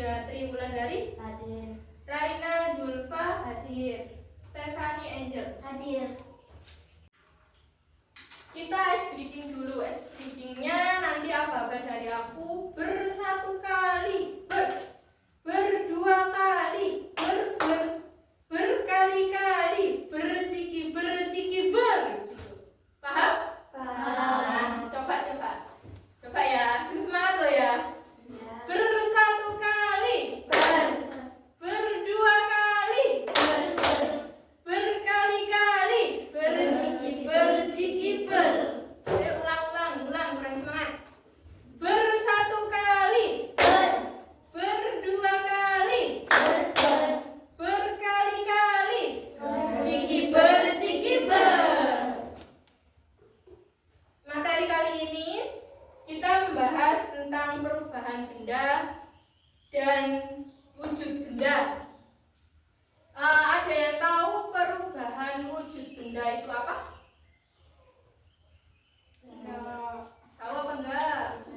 Lydia Triwulandari Hadir. Raina Zulfa Hadir. Stephanie Angel Hadir. Kita ice breaking dulu. Ice breakingnya nanti apa-apa dari aku. Bersatu kali, berdua kali, berkali-kali, berciki, ber. Paham? Paham. Coba ya. Terus semangat lo ya. Bersatu kali, berdua kali, berkali-kali, berciki, ber. Ayo ulang, kurang semangat. Bersatu kali, berdua kali, berkali-kali, berciki, ber. Materi kali ini kita membahas tentang perubahan benda dan wujud benda. Ada yang tahu perubahan wujud benda itu apa? Tahu apa enggak?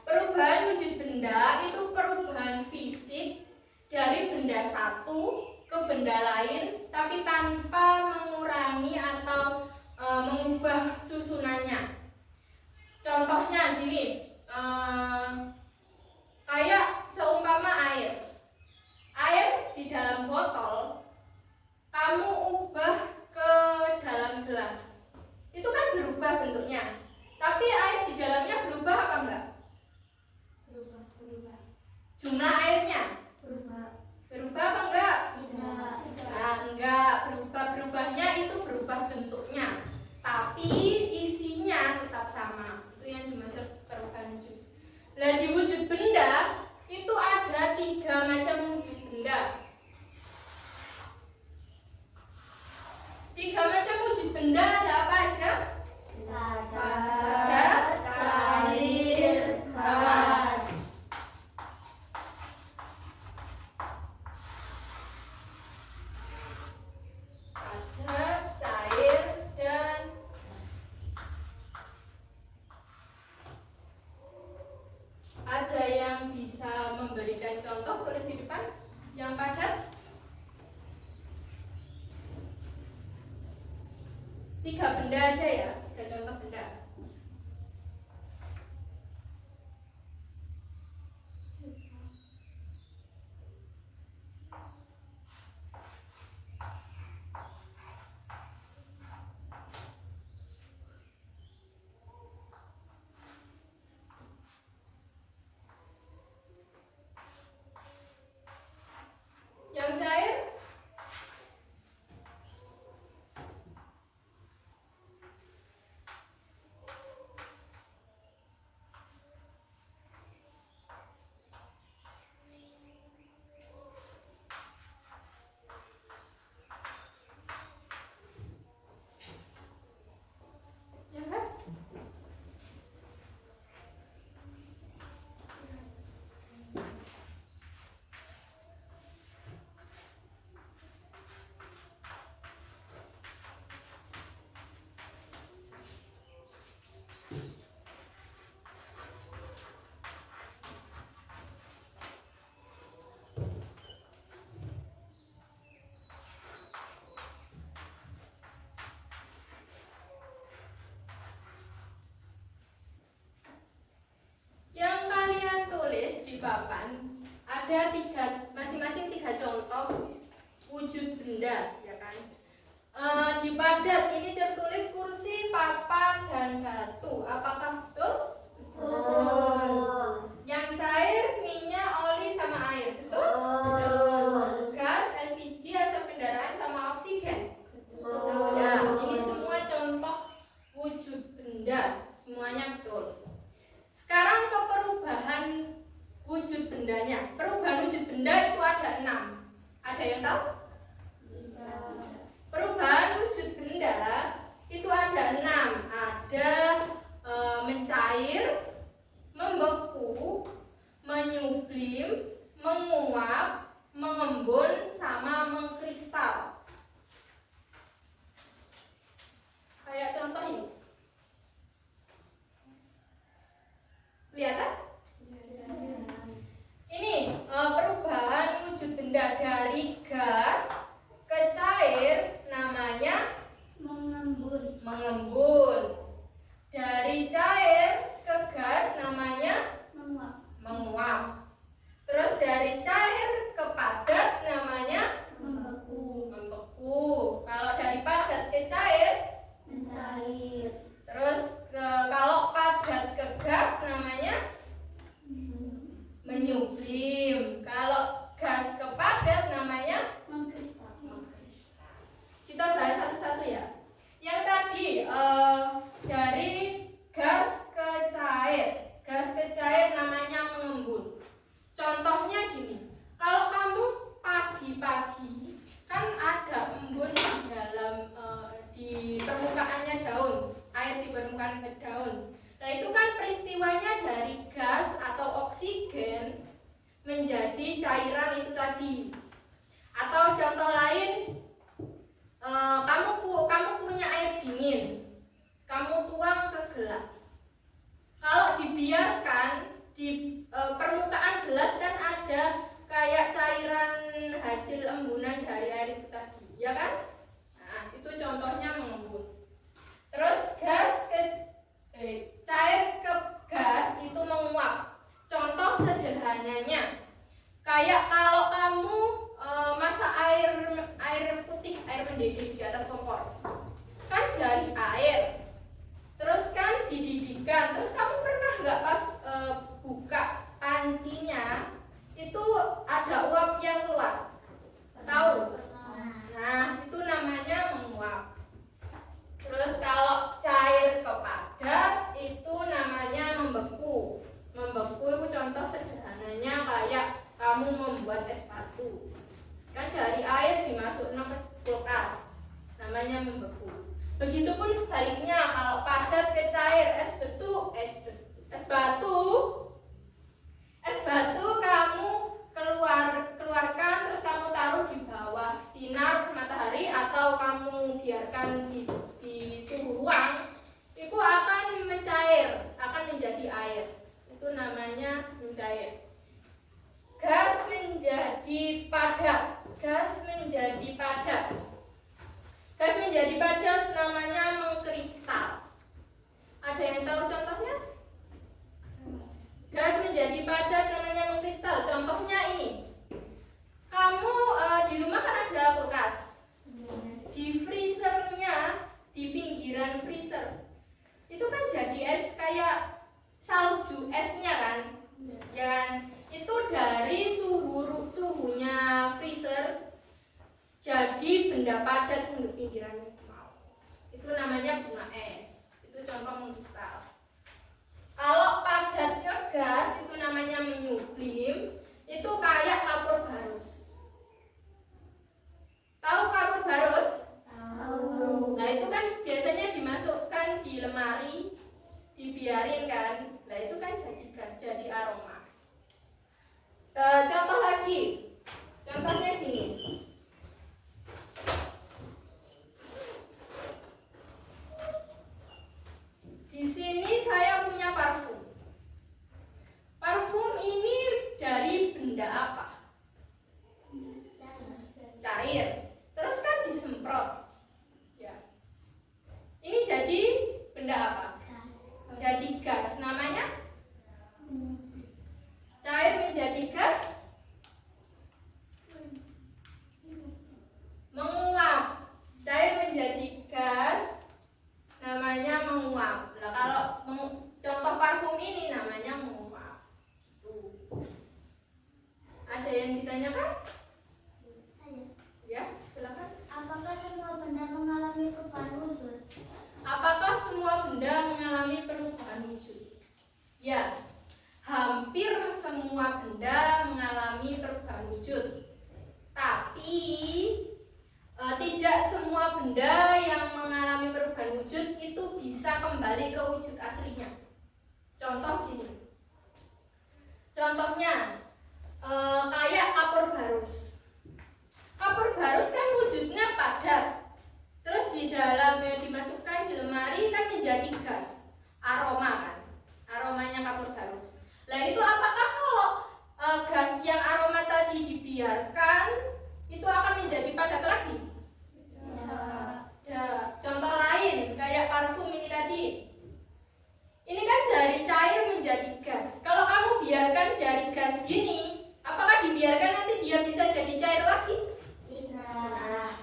Perubahan wujud benda itu perubahan fisik dari benda satu ke benda lain, tapi tanpa mengurangi atau mengubah susunannya. Contohnya gini, kayak seumpama air di dalam botol, kamu ubah ke dalam gelas, itu kan berubah bentuknya, tapi air di dalamnya berubah apa enggak? Berubah. Jumlah airnya berubah apa enggak? Nah, enggak berubahnya itu berubah bentuknya, tapi isinya tetap sama. Itu yang dimaksud perubahan wujud. Nah, di wujud benda itu ada 3 macam wujud benda. 3 macam wujud benda ada apa aja? Ada cair, gas. Ada cair dan ada yang bisa memberikan contoh, tulis di depan yang padat. 3 benda aja ya, 3 contoh benda. Yang cair yang gas. Yang kalian tulis di papan ada 3, masing-masing 3 contoh wujud benda, ya kan? Di padat ini tertulis kursi, papan, dan batu. Apakah betul? Yang cair minyak, oli, sama air, betul? Gas, LPG, asap kendaraan, sama oksigen. Ya, ini semua contoh wujud benda, semuanya betul. Sekarang ke perubahan wujud bendanya. Perubahan wujud benda itu ada 6. Ada yang tahu? Perubahan wujud benda itu ada 6. Ada mencair, membeku, menyublim, menguap, mengembun, sama mengkristal. Kayak contoh ini. Kelihatan? Ini menyublim. Kalau gas kepadat namanya Mengkristal. Kita bahas satu-satu ya. Yang tadi dari gas ke cair. Gas ke cair namanya mengembun. Contohnya gini. Kalau kamu pagi-pagi kan ada embun di dalam di permukaannya daun, air di permukaan daun. Nah, itu kan peristiwanya dari gas atau oksigen menjadi cairan itu tadi. Atau contoh lain, kamu punya air dingin, kamu tuang ke gelas. Kalau dibiarkan di permukaan gelas kan ada kayak cairan hasil embunan dari air itu tadi, ya kan? Nah, itu contohnya mengembun. Terus cair ke gas itu menguap. Contoh sederhananya, kayak kalau kamu masak air putih, air mendidih di atas kompor, kan dari air, terus kan dididihkan, terus kamu pernah nggak pas buka pancinya itu ada uap yang keluar? Tahu? Nah, itu namanya menguap. Terus kalau cair kepadat itu namanya membeku. Membeku itu contoh sederhananya kayak kamu membuat es batu. Kan dari air dimasukkan ke kulkas, namanya membeku. Begitupun sebaliknya, kalau padat ke cair, es batu kamu keluarkan terus kamu taruh di bawah sinar matahari atau kamu biarkan di suhu ruang, itu akan mencair, akan menjadi air. Itu namanya mencair. Gas menjadi padat. Gas menjadi padat namanya mengkristal. Ada yang tahu contohnya? Gas menjadi padat namanya mengkristal. Contohnya ini. Kamu di rumah kan ada kulkas. Di freezernya, di pinggiran freezer, itu kan jadi es kayak salju esnya kan? Dan itu dari suhunya freezer jadi benda padat di pinggirannya. Itu namanya bunga es. Itu contoh mengkristal. Kalau padat ke gas itu namanya menyublim. Itu kayak kapur barus. Tahu kapur barus? Tahu. Nah, itu kan biasanya dimasukkan di lemari, dibiarin kan. Nah, itu kan jadi gas, jadi aroma. Contoh lagi. Contohnya gini. Di sini saya punya parfum. Parfum ini dari benda apa? Cair. Terus kan disemprot. Ya. Ini jadi benda apa? Jadi gas. Namanya? Cair menjadi gas. Menguap. Cair menjadi gas. Namanya menguap. Nah, kalau contoh parfum ini namanya menguap. Ada yang ditanyakan? Ya, silakan. Apakah semua benda mengalami perubahan wujud? Apakah semua benda mengalami perubahan wujud? Ya, hampir semua benda mengalami perubahan wujud. Tapi tidak semua benda yang mengalami perubahan wujud itu bisa kembali ke wujud aslinya. Contoh gini. Contohnya kayak kapur barus. Kapur barus kan wujudnya padat. Terus di dalamnya dimasukkan di lemari kan menjadi gas, aroma kan. Aromanya kapur barus. Nah, itu apakah kalau gas yang aroma tadi dibiarkan itu akan menjadi padat lagi? Ya, contoh lain kayak parfum ini tadi. Ini kan dari cair menjadi gas. Kalau kamu biarkan dari gas gini, apakah dibiarkan nanti dia bisa jadi cair lagi? Tidak.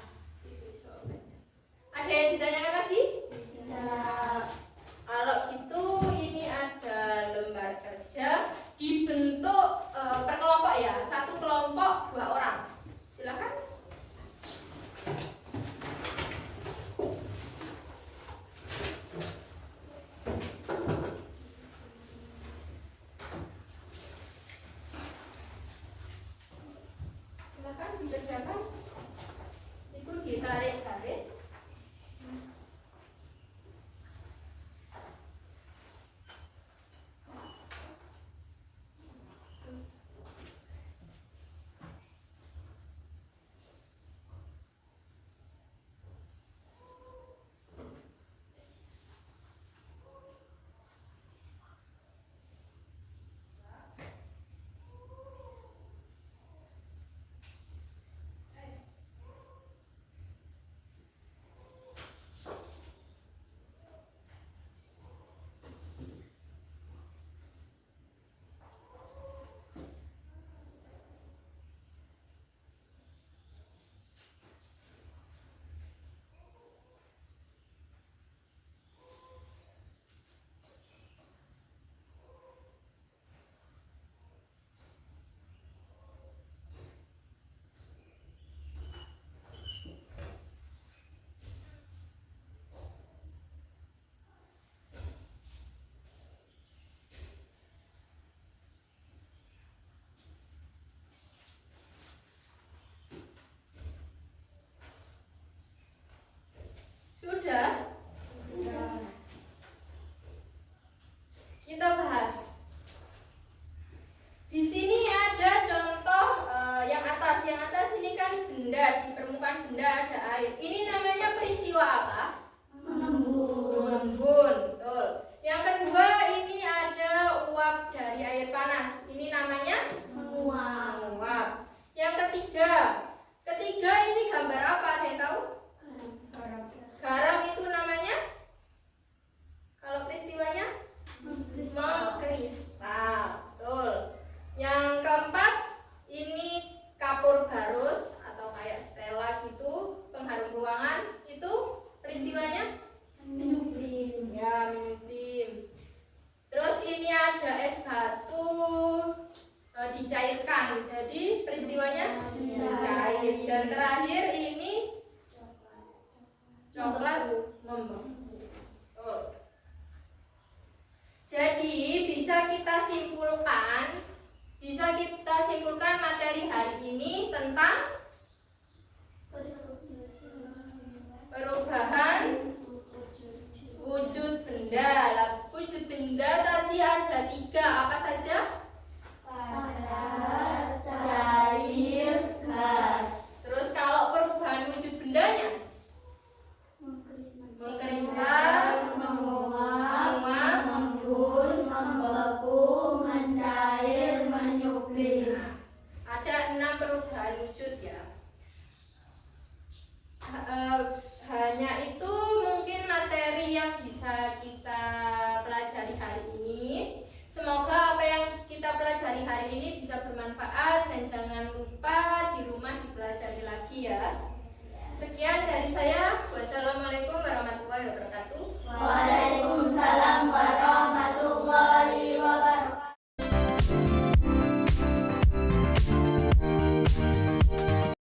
Itu jawabannya. Ada yang ditanyakan lagi? Tidak. Kalau itu ini ada lembar kerja dibentuk Silakan dikerjakan. Itu ditarik garis. Sudah? Kita bahas. Di sini ada contoh yang atas. Yang atas ini kan benda, di permukaan benda ada air. Ini namanya peristiwa apa? Mengembun, betul. Yang kedua ini ada uap dari air panas. Ini namanya menguap. Yang ketiga ini gambar apa? Ada yang tahu? Garam itu namanya, kalau peristiwanya mengkristal, betul. Yang keempat ini kapur barus atau kayak stella gitu, pengharum ruangan, itu peristiwanya ya mungkin. Terus ini ada es batu dicairkan, jadi peristiwanya cair. Dan terakhir ini coklat ngembang. Oh. Jadi bisa kita simpulkan materi hari ini tentang perubahan wujud benda. Wujud benda tadi ada 3, apa saja? Padat, cair, gas. Terus kalau perubahan wujud bendanya? Mengkristal, menguap, mengembun, membeku, mencair, menyupling. Ada 6 perubahan wujud ya. Hanya itu mungkin materi yang bisa kita pelajari hari ini. Semoga apa yang kita pelajari hari ini bisa bermanfaat dan jangan lupa di rumah dipelajari lagi ya. Sekian dari saya. Wassalamualaikum warahmatullahi wabarakatuh.